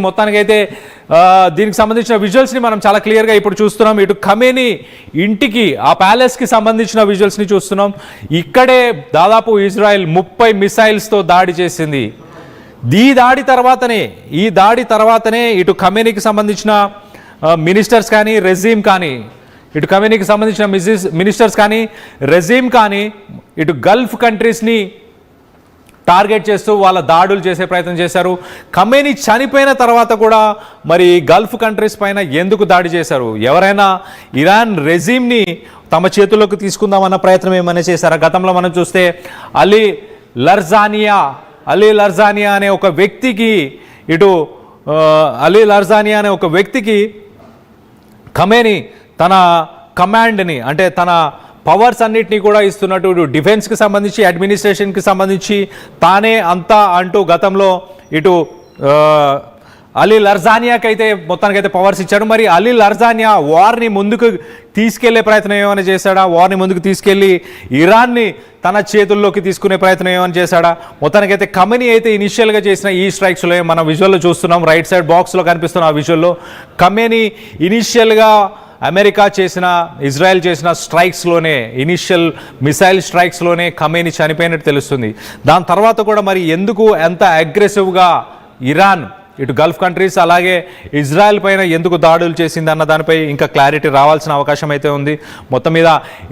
మొత్తానికైతే దీనికి సంబంధించిన విజువల్స్ ని మనం చాలా క్లియర్ గా ఇప్పుడు చూస్తున్నాం. ఇటు ఖమేనీ ఇంటికి ఆ ప్యాలెస్ కి సంబంధించిన విజువల్స్ ని చూస్తున్నాం. ఇక్కడే దాదాపు ఇజ్రాయెల్ 30 మిసైల్స్ తో దాడి చేసింది. ఈ దాడి తర్వాతనే ఇటు ఖమేనీకి సంబంధించిన మినిస్టర్స్ కానీ రెజీమ్ కానీ ఇటు ఖమేనీకి సంబంధించిన మినిస్టర్స్ కానీ రెజీమ్ కానీ ఇటు గల్ఫ్ కంట్రీస్ని టార్గెట్ చేస్తూ వాళ్ళ దాడులు చేసే ప్రయత్నం చేశారు. ఖమేనీ చనిపోయిన తర్వాత కూడా మరి గల్ఫ్ కంట్రీస్ పైన ఎందుకు దాడి చేశారు? ఎవరైనా ఇరాన్ రెజీమ్ని తమ చేతుల్లోకి తీసుకుందామన్న ప్రయత్నం ఏమైనా చేశారా? గతంలో మనం చూస్తే అలీ లర్జానియా అనే ఒక వ్యక్తికి ఖమేనీ తన కమాండ్ని అంటే తన పవర్స్ అన్నిటినీ కూడా ఇస్తున్నట్టు డిఫెన్స్కి సంబంధించి అడ్మినిస్ట్రేషన్కి సంబంధించి తానే అంతా అంటూ గతంలో ఇటు అలీ లర్జానియాకి అయితే మొత్తానికైతే పవర్స్ ఇచ్చాడు. మరి అలీ లర్జానియా వార్ని ముందుకు తీసుకెళ్లే ప్రయత్నం ఏమైనా చేశాడా? వార్ని ముందుకు తీసుకెళ్లి ఇరాన్ని తన చేతుల్లోకి తీసుకునే ప్రయత్నం ఏమైనా చేశాడా? మొత్తానికైతే ఖమేనీ అయితే ఇనిషియల్గా చేసిన ఈ స్ట్రైక్స్లో మనం విజువల్లో చూస్తున్నాం. రైట్ సైడ్ బాక్స్లో కనిపిస్తున్న ఆ విజువల్లో ఖమేనీ ఇనిషియల్గా అమెరికా చేసిన ఇజ్రాయెల్ చేసిన స్ట్రైక్స్లోనే ఇనిషియల్ మిసైల్ స్ట్రైక్స్లోనే ఖమేనీ చనిపోయినట్టు తెలుస్తుంది. దాని తర్వాత కూడా మరి ఎందుకు ఎంత అగ్రెసివ్గా ఇరాన్ ఇటు గల్ఫ్ కంట్రీస్ అలాగే ఇజ్రాయెల్ పైన ఎందుకు దాడులు చేసింది అన్న దానిపై ఇంకా క్లారిటీ రావాల్సిన అవకాశం అయితే ఉంది. మొత్తం మీద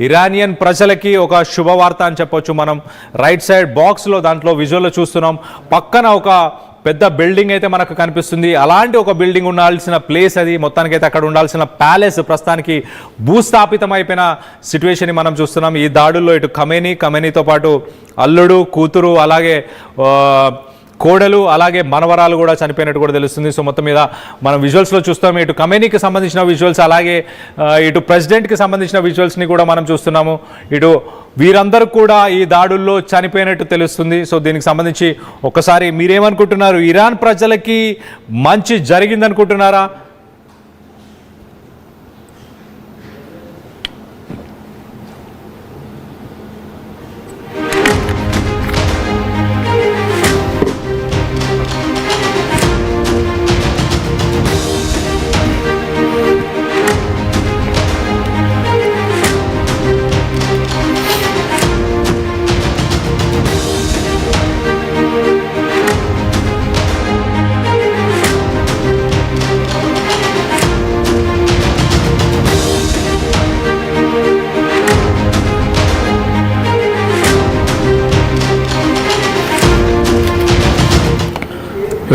ఇరానియన్ ప్రజలకి ఒక శుభవార్త అని చెప్పొచ్చు మనం. రైట్ సైడ్ బాక్స్లో దాంట్లో విజువల్లో చూస్తున్నాం. పక్కన ఒక పెద్ద బిల్డింగ్ అయితే మనకు కనిపిస్తుంది. అలాంటి ఒక బిల్డింగ్ ఉండాల్సిన ప్లేస్ అది. మొత్తానికైతే అక్కడ ఉండాల్సిన ప్యాలెస్ ప్రస్తుతానికి భూస్థాపితం అయిపోయిన సిచ్యువేషన్ మనం చూస్తున్నాం. ఈ దాడుల్లో ఇటు ఖమేనీతో పాటు అల్లుడు, కూతురు, అలాగే కోడలు, అలాగే మనవరాలు కూడా చనిపోయినట్టు కూడా తెలుస్తుంది. సో మొత్తం మీద మనం విజువల్స్లో చూస్తాం. ఇటు ఖమేనీకి సంబంధించిన విజువల్స్ అలాగే ఇటు ప్రెసిడెంట్కి సంబంధించిన విజువల్స్ని కూడా మనం చూస్తున్నాము. ఇటు వీరందరూ కూడా ఈ దాడుల్లో చనిపోయినట్టు తెలుస్తుంది. సో దీనికి సంబంధించి ఒక్కసారి మీరేమనుకుంటున్నారు? ఇరాన్ ప్రజలకి మంచి జరిగిందనుకుంటున్నారా?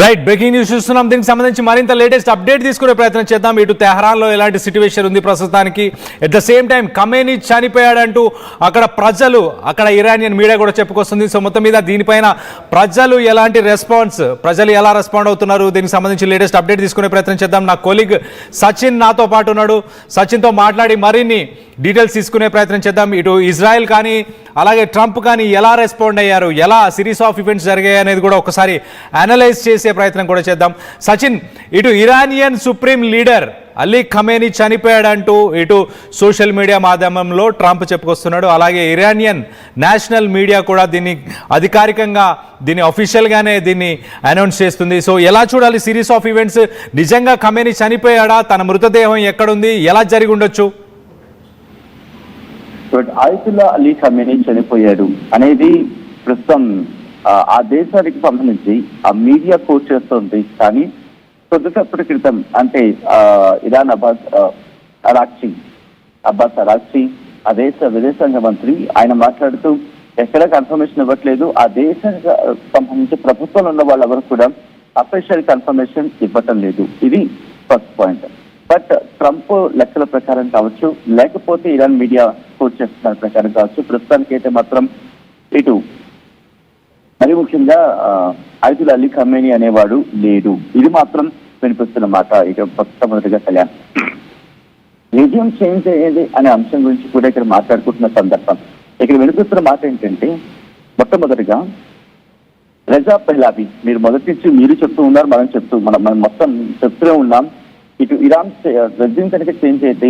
రైట్, బ్రేకింగ్ న్యూస్ చూస్తున్నాం. దీనికి సంబంధించి మరింత లేటెస్ట్ అప్డేట్ తీసుకునే ప్రయత్నం చేద్దాం. ఇటు తెహరాన్లో ఎలాంటి సిచ్యువేషన్ ఉంది ప్రస్తుతానికి, at the same time Khamenei చనిపోయాడంటూ అక్కడ అక్కడ ఇరానియన్ మీడియా కూడా చెప్పుకొస్తుంది. సో మొత్తం మీద దీనిపైన ప్రజలు ఎలా రెస్పాండ్ అవుతున్నారు, దీనికి సంబంధించి లేటెస్ట్ అప్డేట్ తీసుకునే ప్రయత్నం చేద్దాం. నా కొలీగ్ సచిన్ నాతో పాటు ఉన్నాడు. సచిన్తో మాట్లాడి మరిన్ని డీటెయిల్స్ తీసుకునే ప్రయత్నం చేద్దాం. ఇటు ఇజ్రాయెల్ కానీ అలాగే ట్రంప్ కానీ ఎలా రెస్పాండ్ అయ్యారు, ఎలా సిరీస్ ఆఫ్ ఈవెంట్స్ జరిగాయి అనేది కూడా ఒకసారి అనలైజ్ చేసే ప్రయత్నం కూడా చేద్దాం. సచిన్, ఇటు Iranian supreme leader Ali Khamenei చనిపోయాడంటూ ఇటు సోషల్ మీడియా మాధ్యమంలో ట్రంప్ చెప్పుకొస్తున్నాడు. అలాగే ఇరానియన్ నేషనల్ మీడియా కూడా దీన్ని అధికారికంగా అఫీషియల్గానే దీన్ని అనౌన్స్ చేస్తుంది. సో ఎలా చూడాలి సిరీస్ ఆఫ్ ఈవెంట్స్? నిజంగా ఖమేనీ చనిపోయాడా? తన మృతదేహం ఎక్కడుంది? ఎలా జరిగి ఉండొచ్చు? ఆయతుల్లా అలీ ఖమేనీ చనిపోయాడు అనేది ప్రస్తుతం ఆ దేశానికి సంబంధించి ఆ మీడియా కోట్ చేస్తుంది. కానీ కొద్దిసేపటి క్రితం అంటే ఇరాన్ అబ్బాస్ అరాక్చి ఆ దేశ విదేశాంగ మంత్రి ఆయన మాట్లాడుతూ ఎక్కడ కన్ఫర్మేషన్ ఇవ్వట్లేదు. ఆ దేశానికి సంబంధించి ప్రభుత్వంలో ఉన్న వాళ్ళెవరు కూడా అఫీషియల్ కన్ఫర్మేషన్ ఇవ్వటం లేదు. ఇది ఫస్ట్ పాయింట్. బట్ ట్రంప్ లెక్కల ప్రకారం కావచ్చు, లేకపోతే ఇరాన్ మీడియా కోట్ చేస్తున్న ప్రకారం కావచ్చు, ప్రస్తుతానికి అయితే మాత్రం ఇటు మరి ముఖ్యంగా ఆయతుల్లా అలీ ఖమేనీ అనేవాడు లేడు. ఇది మాత్రం వినిపిస్తున్న మాట. ఇక మొట్టమొదటిగా కళ్యాణ్ రిజిమ్ చేంజ్ అయ్యేది అనే అంశం గురించి కూడా ఇక్కడ మాట్లాడుకుంటున్న సందర్భం. ఇక్కడ వినిపిస్తున్న మాట ఏంటంటే, మొట్టమొదటిగా రజా పహ్లావి, మీరు మొదటి నుంచి మీరు చెప్తూ ఉన్నారు, మనం మొత్తం చెప్తూనే ఉన్నాం. ఇటు ఇరాన్ రెజిమ్ కనుక చేంజ్ అయితే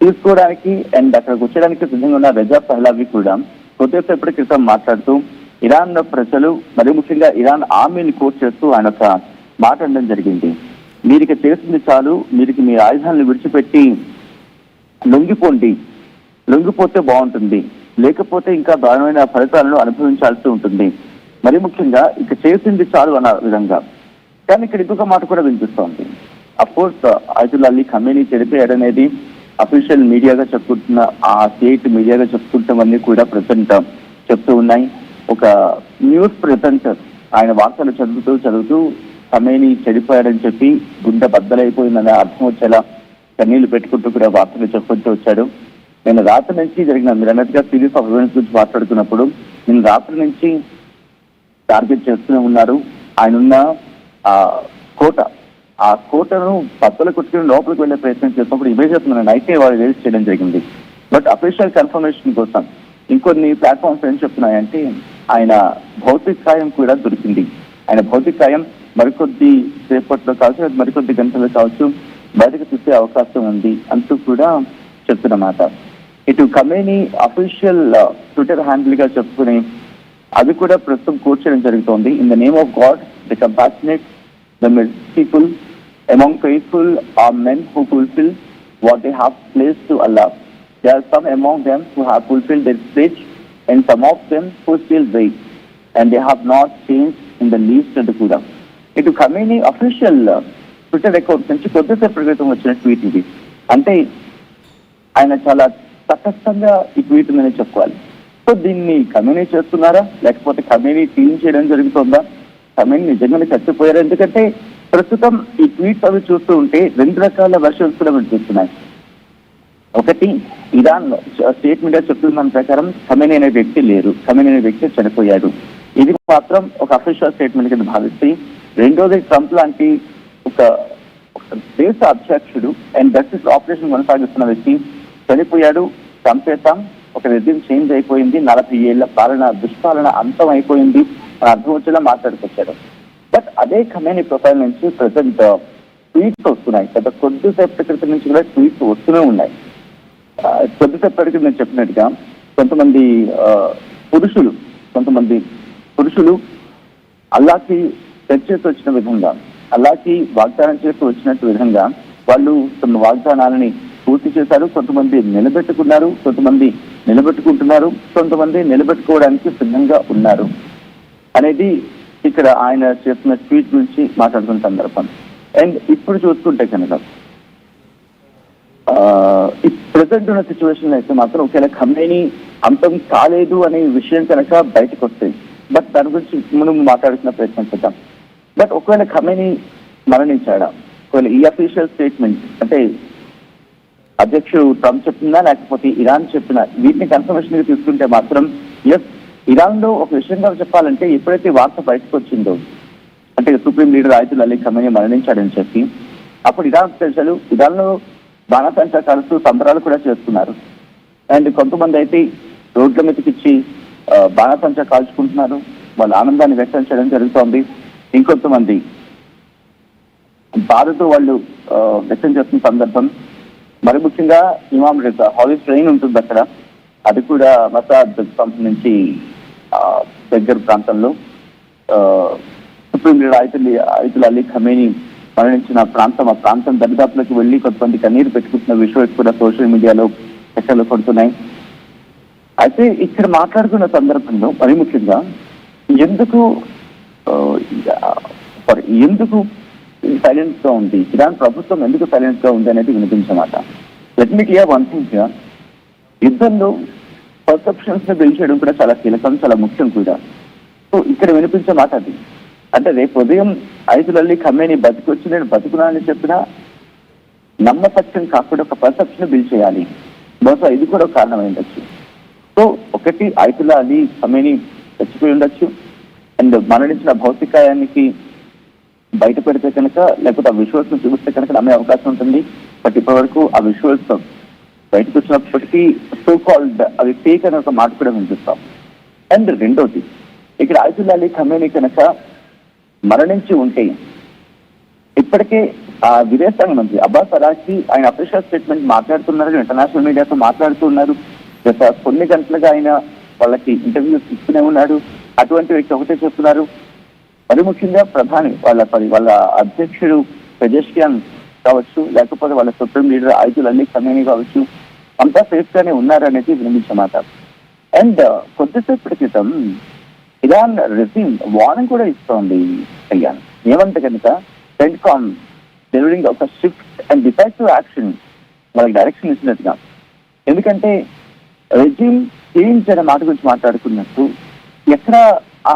తీసుకోవడానికి అండ్ అక్కడికి వచ్చేయడానికి సిద్ధంగా ఉన్న రజా పహ్లావి కూడా కొద్దిసేపటి క్రితం మాట్లాడుతూ ఇరాన్ ప్రజలు మరి ముఖ్యంగా ఇరాన్ ఆర్మీని కోట్ చేస్తూ ఆయన ఒక మాట అనడం జరిగింది. మీరికి చేసింది చాలు, మీరికి మీ ఆయుధాలను విడిచిపెట్టి లొంగిపోండి, లొంగిపోతే బాగుంటుంది, లేకపోతే ఇంకా దారుణమైన ఫలితాలను అనుభవించాల్సి ఉంటుంది. మరి ముఖ్యంగా ఇక చేసింది చాలు అన్న విధంగా. కానీ ఇక్కడ ఇంకొక మాట కూడా వినిపిస్తోంది. Of course Ayatollah Ali Khamenei చనిపోయాడనేది అఫీషియల్ మీడియాగా చెప్పుకుంటున్న, ఆ స్టేట్ మీడియాగా చెప్పుకుంటామన్నీ కూడా ప్రజెంట్ చెప్తూ ఉన్నాయి. ఒక న్యూస్ ప్రెజెంటర్ ఆయన వార్తలు చదువుతూ ఖమేనీ చెడిపోయాడని చెప్పి గుండె బద్దలైపోయిందనే అర్థం వచ్చేలా కన్నీళ్లు పెట్టుకుంటూ కూడా వార్తలు చెప్పుకుంటూ వచ్చాడు. నేను రాత్రి నుంచి జరిగిన, మీరు అన్నట్టుగా సిరీస్ ఆఫ్ ఈవెంట్స్ గురించి మాట్లాడుతున్నప్పుడు, నేను రాత్రి నుంచి టార్గెట్ చేస్తూనే ఉన్నారు. ఆయన ఉన్న ఆ కోటను బద్దలు కొట్టుకుని లోపలికి వెళ్లే ప్రయత్నం చేసినప్పుడు ఇమీడియట్ నైటే వాళ్ళు రిలీజ్ చేయడం జరిగింది. బట్ అఫీషియల్ కన్ఫర్మేషన్ కోసం ఇంకొన్ని ప్లాట్ఫామ్స్ ఏం చెప్తున్నాయంటే ఆయన భౌతికాయం కూడా దొరికింది. ఆయన భౌతికాయం మరికొద్ది సేపట్లో కావచ్చు, మరికొద్ది గంటలు కావచ్చు బయటకు తీసే అవకాశం ఉంది అంటూ కూడా చెప్తున్నమాట. ఇటు ఖమేనీ అఫీషియల్ ట్విట్టర్ హ్యాండిల్ గా చెప్పుకుని అది కూడా ప్రస్తుతం కోట్ చేయడం జరుగుతోంది. In the name of God, the compassionate, the merciful, among faithful are men who fulfill what they have placed to Allah. There are some among them who have fulfilled their pledge, and some of them who still wait, and they have not changed in the least of the Quran. ఇటు Khamenei official Twitter account నుంచి కొద్దిసేపు క్రితం వచ్చిన tweet ఇది. అంటే ఆయన చాలా తటస్థంగా ఈ ట్వీట్ ఉందని చెప్పుకోవాలి. సో దీన్ని ఖమేనీ చేస్తున్నారా, లేకపోతే ఖమేనీ టీం చేయడం జరుగుతుందా, ఖమేనీ నిజంగానే చచ్చిపోయారా? ఎందుకంటే ప్రస్తుతం ఈ ట్వీట్స్ అవి చూస్తూ ఉంటే రెండు రకాల వెర్షన్స్ కూడా వినిపిస్తున్నాయి. ఒకటి, ఇరాన్ స్టేట్ మీడియా చెప్తున్న దాని ప్రకారం ఖమేనీ అనే వ్యక్తి లేరు, ఖమేనీ అనే వ్యక్తి చనిపోయాడు. ఇది మాత్రం ఒక అఫీషియల్ స్టేట్మెంట్ కింద భావిస్తే, రెండోది ట్రంప్ లాంటి ఒక దేశ అధ్యక్షుడు అండ్ జస్టిస్ ఆపరేషన్ కొనసాగిస్తున్న వ్యక్తి చనిపోయాడు, చంపేతాం, ఒక రెజ్యూమ్ చేంజ్ అయిపోయింది, 40 ఏళ్ల పాలన దుష్పాలన అంతం అయిపోయింది అని అర్థం వచ్చేలా మాట్లాడుకొచ్చాడు. బట్ అదే ఖమేనీ ప్రొఫైల్ నుంచి ప్రజెంట్ ట్వీట్స్ వస్తున్నాయి. గత కొద్దిసేపటి క్రితం నుంచి కూడా ట్వీట్స్ వస్తూనే ఉన్నాయి. కొద్దిసేపటికి నేను చెప్పినట్టుగా కొంతమంది పురుషులు అల్లాకి చేస్తూ వచ్చిన విధంగా, అల్లాకి వాగ్దానం చేస్తూ వచ్చినట్టు విధంగా వాళ్ళు తమ వాగ్దానాలని పూర్తి చేశారు. కొంతమంది నిలబెట్టుకున్నారు, కొంతమంది నిలబెట్టుకుంటున్నారు, కొంతమంది నిలబెట్టుకోవడానికి సిద్ధంగా ఉన్నారు అనేది ఇక్కడ ఆయన చేస్తున్న ట్వీట్ గురించి మాట్లాడుతున్న సందర్భం. అండ్ ఇప్పుడు చూసుకుంటే కనుక ప్రజెంట్ ఉన్న సిచ్యువేషన్ అయితే మాత్రం ఒకవేళ ఖమేనీ అంతం కాలేదు అనే విషయం కనుక బయటకు వస్తాయి. బట్ దాని గురించి మనం మాట్లాడుతున్న ప్రయత్నం చేద్దాం. బట్ ఒకవేళ ఖమేనీ మరణించాడా, ఒకవేళ ఈ అఫీషియల్ స్టేట్మెంట్ అంటే అధ్యక్షుడు ట్రంప్ చెప్తున్నా లేకపోతే ఇరాన్ చెప్పినా, వీటిని కన్ఫర్మేషన్ గా తీసుకుంటే మాత్రం ఎస్, ఇరాన్ లో ఒక విషయంగా చెప్పాలంటే ఎప్పుడైతే వార్త బయటకు వచ్చిందో, అంటే supreme leader Ayatollah Ali Khamenei మరణించాడని చెప్పి, అప్పుడు ఇరాన్ ప్రజలు ఇరాన్లో బాణసంచా కాలుస్తూ సంబరాలు కూడా చేస్తున్నారు. అండ్ కొంతమంది అయితే రోడ్ల మీదకిచ్చి బాణసంచా కాల్చుకుంటున్నారు, వాళ్ళ ఆనందాన్ని వ్యక్తం చేయడం జరుగుతోంది. ఇంకొంతమంది బాధతో వాళ్ళు వ్యక్తం చేస్తున్న సందర్భం. మరి ముఖ్యంగా ఇమాం రిజా హాలీస్ ట్రైన్ ఉంటుంది అక్కడ, అది కూడా మసాద్ నుంచి దగ్గర ప్రాంతంలో supreme leader Ayatollah Ali Khamenei మరణించిన ప్రాంతం, ఆ ప్రాంతం దరిదాపులకు వెళ్లి కొంతమంది కన్నీరు పెట్టుకుంటున్న విషయం కూడా సోషల్ మీడియాలో చర్చలు పడుతున్నాయి. అయితే ఇక్కడ మాట్లాడుతున్న సందర్భంలో మరి ముఖ్యంగా ఎందుకు సైలెన్స్ గా ఉంది, ఇరాన్ ప్రభుత్వం ఎందుకు సైలెన్స్ గా ఉంది అనేది వినిపించమాట. Let me clear one thing, యుద్ధంలో పర్సెప్షన్స్ ని బిల్డ్ చేయడం కూడా చాలా కీలకం, చాలా ముఖ్యం కూడా. సో ఇక్కడ వినిపించే మాట అది. అంటే రేపు ఉదయం ఆయతుల్లా అలీ ఖమేనీ బతికొచ్చి నేను బతుకున్నానని చెప్పినా నమ్మసత్యం కాకుండా ఒక పర్సెప్షన్ బిల్డ్ చేయాలి. బహుశా ఇది కూడా కారణం ఉండొచ్చు. సో ఒకటి, ఆయతుల్లా అలీ ఖమేనీ చచ్చిపోయి ఉండొచ్చు, అండ్ మరణించిన భౌతికాయానికి బయట పెడితే కనుక, లేకపోతే ఆ విజువల్స్ ను చూపిస్తే కనుక నమ్మే అవకాశం ఉంటుంది. బట్ ఇప్పటి వరకు ఆ విజువల్స్ బయటకు వచ్చినప్పటికీ సో కాల్డ్ అవి ఫేక్ అనే ఒక మాట కూడా వినిపిస్తాం. అండ్ రెండోది, ఇక్కడ ఆయతుల్లా అలీ ఖమేనీ కనుక మరణించి ఉంటే ఇప్పటికే ఆ విదేశాంగ మంత్రి అబ్బాస్ అరాక్చి ఆయన అఫీషియల్ స్టేట్మెంట్ మాట్లాడుతున్నారు, ఇంటర్నేషనల్ మీడియాతో మాట్లాడుతున్నారు. గత కొన్ని గంటలుగా ఆయన వాళ్ళకి ఇంటర్వ్యూస్ ఇస్తూనే ఉన్నాడు. అటువంటి వ్యక్తి ఒకటే చెప్తున్నారు, మరి ముఖ్యంగా ప్రధాని వాళ్ళ అధ్యక్షుడు పెజెస్కియాన్ కావచ్చు, లేకపోతే వాళ్ళ సుప్రీం లీడర్ ఆయుధులు అలీ ఖమేనీ కావచ్చు, అంతా సేఫ్ గానే ఉన్నారనేది వినిపించే మాట. అండ్ కొద్దిసేపటి క్రితం ఇరాన్ రెజిమ్ వార్నింగ్ కూడా ఇస్తోంది అయ్యాను. ఏమంటే కనుక సెంట్కామ్ డెలివరింగ్ ఒక స్ట్రిక్ట్ అండ్ డిసైసివ్ యాక్షన్ వాళ్ళకి డైరెక్షన్ ఇచ్చినట్టుగా. ఎందుకంటే రెజిమ్ చేంజ్ అనే మాట గురించి మాట్లాడుకున్నట్టు ఎక్కడ ఆ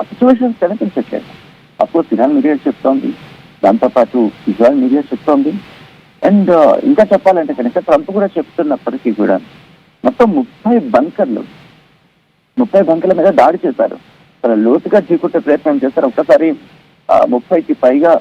సిచ్యువేషన్స్ కనిపించట్లేదు. అఫ్కోర్స్ ఇరాన్ మీడియా చెప్తోంది, దాంతోపాటు ఇజ్రాయెల్ మీడియా చెప్తోంది. అండ్ ఇంకా చెప్పాలంటే కనుక ట్రంప్ కూడా చెప్తున్నప్పటికీ కూడా మొత్తం 30 బంకర్ల మీద దాడి చేశారు. చాలా లోతుగా చీకుట్టే ప్రయత్నం చేశారు. ఒక్కసారి 30కి పైగా